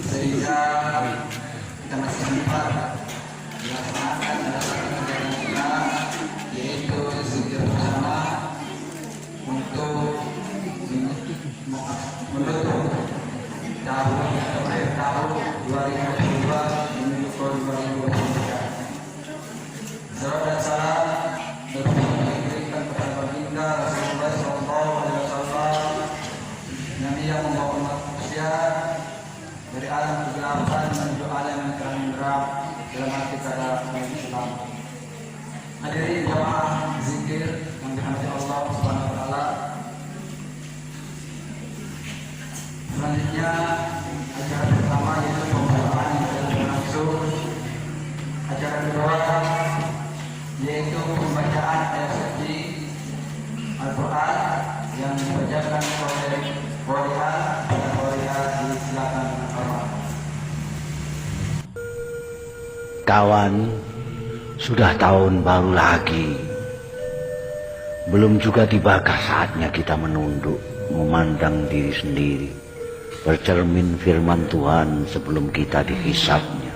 Sehingga kita masih sempat dilaksanakan dalam kegiatan kita, yaitu zikir bersama untuk menutup akhir tahun 2022 menuju ke 2023. Salawat dan salam diberikan kepada baginda Rasulullah SAW, Nabi yang membawa umat manusia dari alam kegelapan menuju alam yang terang benderang dalam arti kata Islam. Hadirin jamaah zikir yang dirahmati Allah Subhanahu wa taala. Selanjutnya acara pertama yaitu pembukaan yang berlangsung. Acara kedua yaitu pembacaan ayat suci Al-Quran yang dibacakan oleh Qori'ah di silakan. Kawan, sudah tahun baru lagi. Belum juga tibakah saatnya kita menunduk, memandang diri sendiri, bercermin firman Tuhan sebelum kita dihisabnya.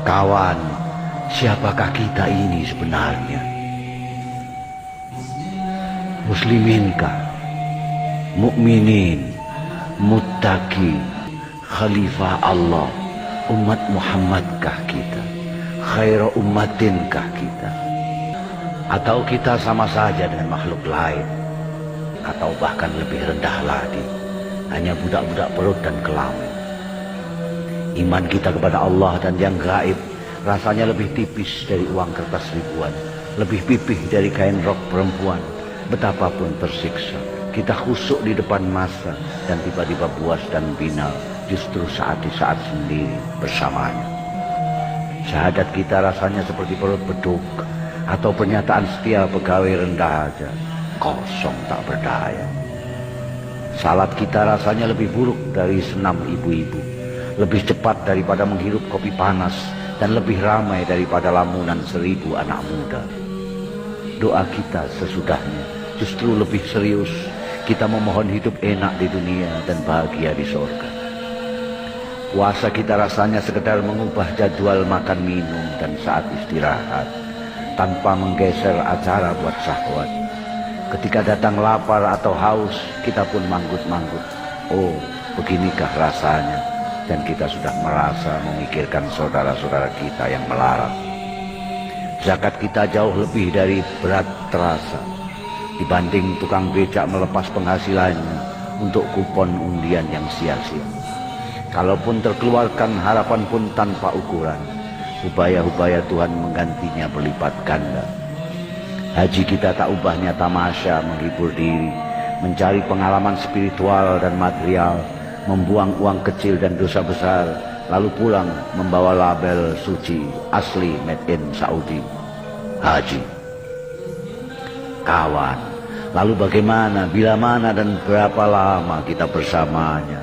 Kawan, siapakah kita ini sebenarnya? Musliminkah? Mukminin? Muttaqin? Khalifah Allah, umat Muhammadkah kita? Khairu ummatinkah kita? Atau kita sama saja dengan makhluk lain? Atau bahkan lebih rendah lagi, hanya budak-budak perut dan kelamin? Iman kita kepada Allah dan yang gaib rasanya lebih tipis dari uang kertas ribuan, lebih pipih dari kain rok perempuan. Betapapun tersiksa, kita khusyuk di depan masa dan tiba-tiba puas dan binal justru di saat sendiri bersamanya. Syahadat kita rasanya seperti perut beduk atau pernyataan setia pegawai rendah aja, kosong tak berdaya. Salat kita rasanya lebih buruk dari senam ibu-ibu, lebih cepat daripada menghirup kopi panas, dan lebih ramai daripada lamunan 1000 anak muda. Doa kita sesudahnya justru lebih serius, kita memohon hidup enak di dunia dan bahagia di surga. Puasa kita rasanya sekedar mengubah jadwal makan minum dan saat istirahat, tanpa menggeser acara buat syahwat. Ketika datang lapar atau haus, kita pun manggut-manggut. Oh, beginikah rasanya? Dan kita sudah merasa memikirkan saudara-saudara kita yang melarat. Zakat kita jauh lebih dari berat terasa dibanding tukang becak melepas penghasilannya untuk kupon undian yang sia-sia. Kalaupun terkeluarkan, harapan pun tanpa ukuran. Hubaya-hubaya Tuhan menggantinya berlipat ganda. Haji kita tak ubahnya tamasya menghibur diri, mencari pengalaman spiritual dan material, membuang uang kecil dan dosa besar, lalu pulang membawa label suci asli made in Saudi. Haji. Kawan, lalu bagaimana, bila mana dan berapa lama kita bersamanya?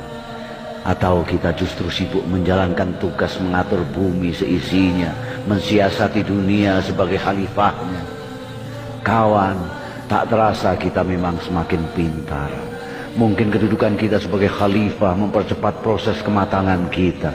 Atau kita justru sibuk menjalankan tugas mengatur bumi seisinya, mensiasati dunia sebagai khalifahnya? Kawan, tak terasa kita memang semakin pintar. Mungkin kedudukan kita sebagai khalifah mempercepat proses kematangan kita.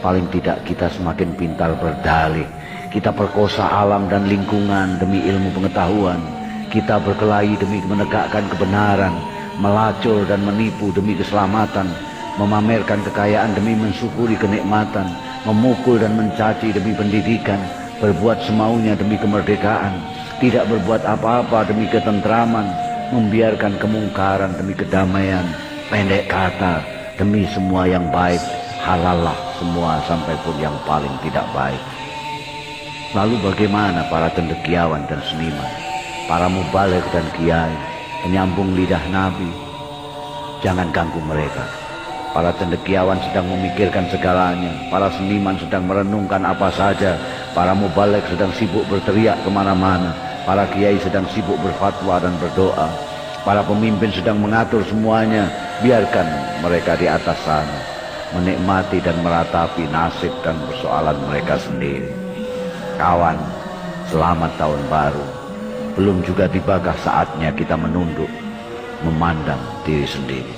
Paling tidak kita semakin pintar berdalih. Kita perkosa alam dan lingkungan demi ilmu pengetahuan. Kita berkelahi demi menegakkan kebenaran, melacur dan menipu demi keselamatan, memamerkan kekayaan demi mensyukuri kenikmatan, memukul dan mencaci demi pendidikan, berbuat semaunya demi kemerdekaan, tidak berbuat apa-apa demi ketentraman, membiarkan kemungkaran demi kedamaian. Pendek kata, demi semua yang baik, halallah semua sampai pun yang paling tidak baik. Lalu bagaimana para cendekiawan dan seniman, para mubalik dan kiai, penyambung lidah Nabi? Jangan ganggu mereka. Para cendekiawan sedang memikirkan segalanya, para seniman sedang merenungkan apa saja, para mubalik sedang sibuk berteriak kemana-mana, para kiai sedang sibuk berfatwa dan berdoa, para pemimpin sedang mengatur semuanya. Biarkan mereka di atas sana menikmati dan meratapi nasib dan persoalan mereka sendiri. Kawan, selamat tahun baru. Belum juga tibakah saatnya kita menunduk, memandang diri sendiri.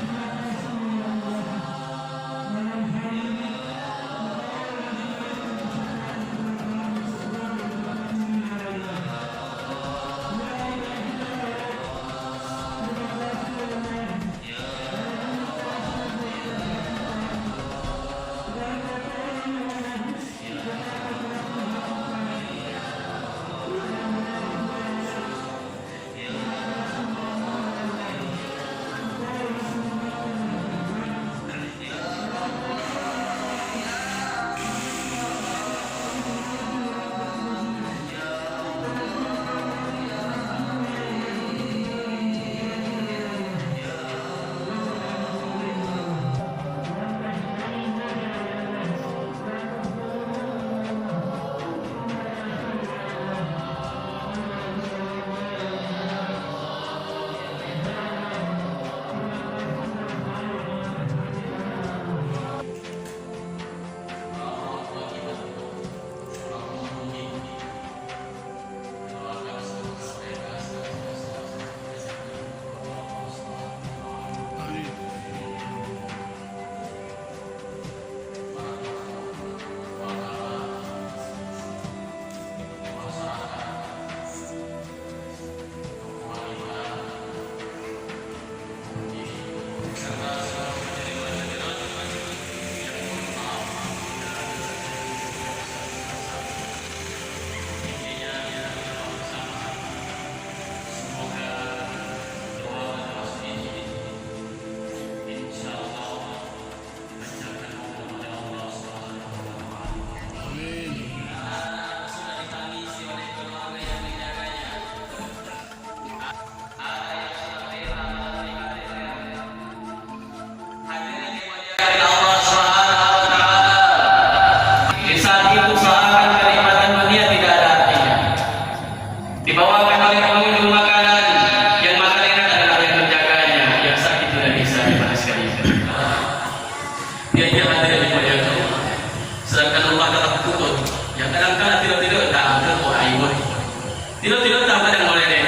Tidak tak ada yang boleh deh.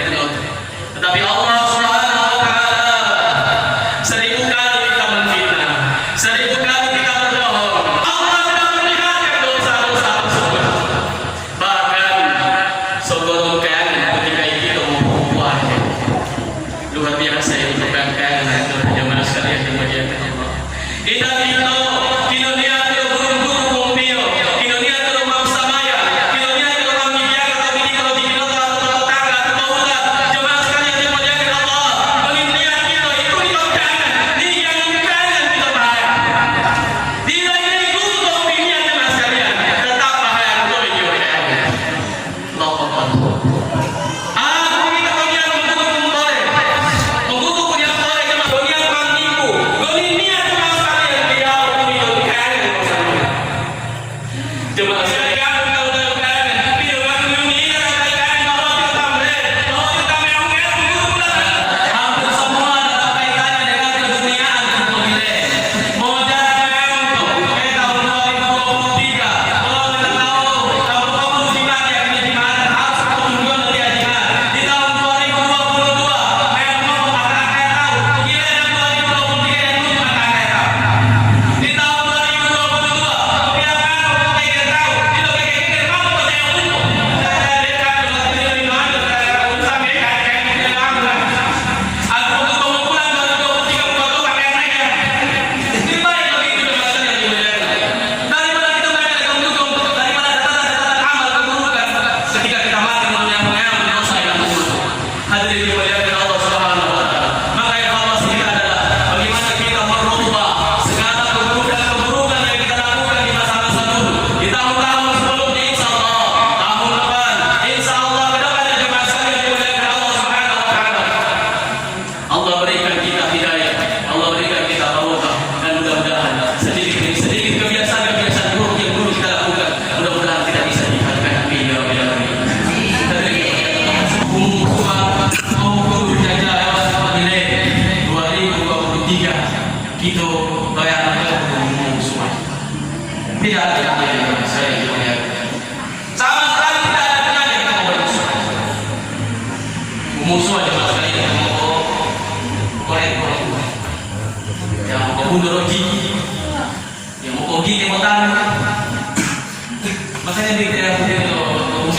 Tetapi Allah Subhanahu wa taala 1000 kali kita menfitnah, 1000 kali kita berbohong. Allah tidak melihatkan dosa-dosa tersebut. Bahkan sebelum ketika itu membuat luar biasa itu bukan jamaah sekalian yang muliakan Allah. Kita dunia itu guru-guru kumpil, dunia itu mau samaya, dunia itu mau media atau video kalau di kita atau tetangga atau ulat. Jemaah sekalian yang muliakan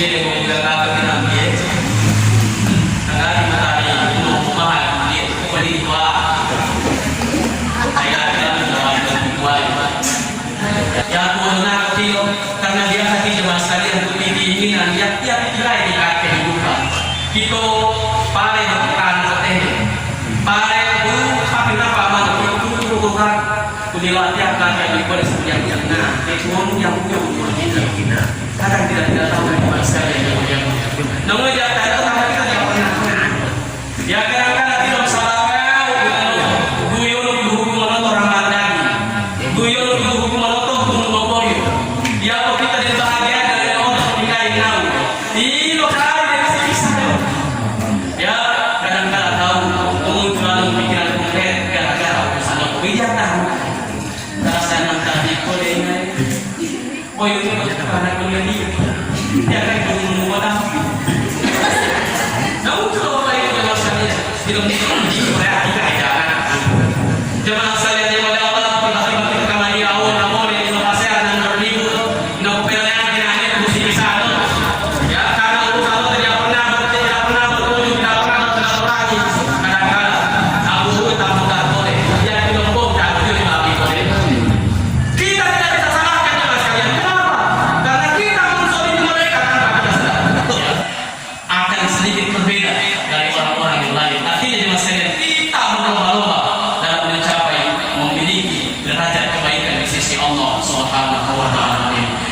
beli mau bilang apa kita dia nggak matahari mau mahal dia beli dua saya bilang dua yang punya kecil karena dia hati jemaah sekalian untuk diinginan tiap kira di kaki kehidupan kita paling berperan seperti paling dulu tapi apa mana itu bukan kunila tiap kaki yang boleh seperti yang nah itu yang punya kadang tidak tahu dari mana sekalian yang namun dia tahu tapi kita tidak pernah ya kadang-kadang tidak salah duyun dihukum menonton Ramadan duyun dihukum menonton gunung Bogor ya kalau kita dibahagia dari orang nikahin tahu ini lokal dari sisa ya kadang-kadang tahu kemunculan pikiran konkret gara-gara urusan kebijakan rasa nanti boleh oh itu karena kuliah dia akan mengubah namun kalau baik jemaah sekalian tidak di Korea kita ajakan jemaah sekalian yang ada Allah tiba-tiba kembali awal yang inovasi dan berlibur novelnya akhirnya mesti bisa ya karena urusan tidak pernah berkunjung tidak pernah bersilaturahmi kadang-kadang aku tak mudah boleh ya di Lombok tak boleh tapi boleh kita tidak bisa salahkan jemaah sekalian kenapa karena kita mensolid mereka tanpa kita sadar akan sedikit berbeda dari orang-orang yang lain. Artinya jemaah sekalian kita berlomba-lomba dalam mencapai memiliki derajat kebaikan di sisi Allah Subhanahu wa taala.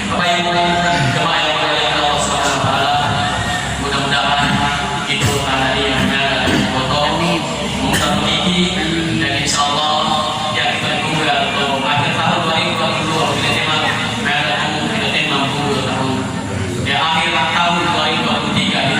Bapak Ibu jemaah yang dimuliakan Allah Subhanahu wa taala, mudah-mudahan itu karena dia foto mudah memiliki dan insyaallah yang kita tunggu atau akhir tahun 2022 kita tema mereka tunggu kita tema tunggu tahun ya akhir tahun 2023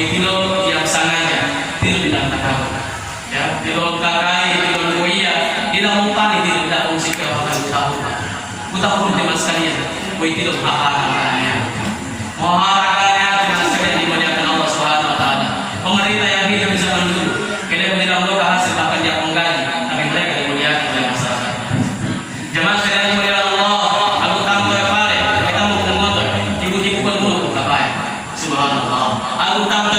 ini yang sananya tidak dilakukan ya tidak kakai tidak mulia tidak mempani tidak fungsi kewajiban kita pun jemaah sekalian tidak apa-apanya moharakannya jemaah sekalian dimuliakan Allah Subhanahu wa taala pemerintah yang hidup di zaman dulu tidak menambah hasil akan dia menggaji tapi mereka dimuliakan oleh masyarakat jemaah sekalian dimuliakan Allah aku tahu ya pare kita mau mengotor ibu-ibu kan mulut apa ya subhanallah aku tahu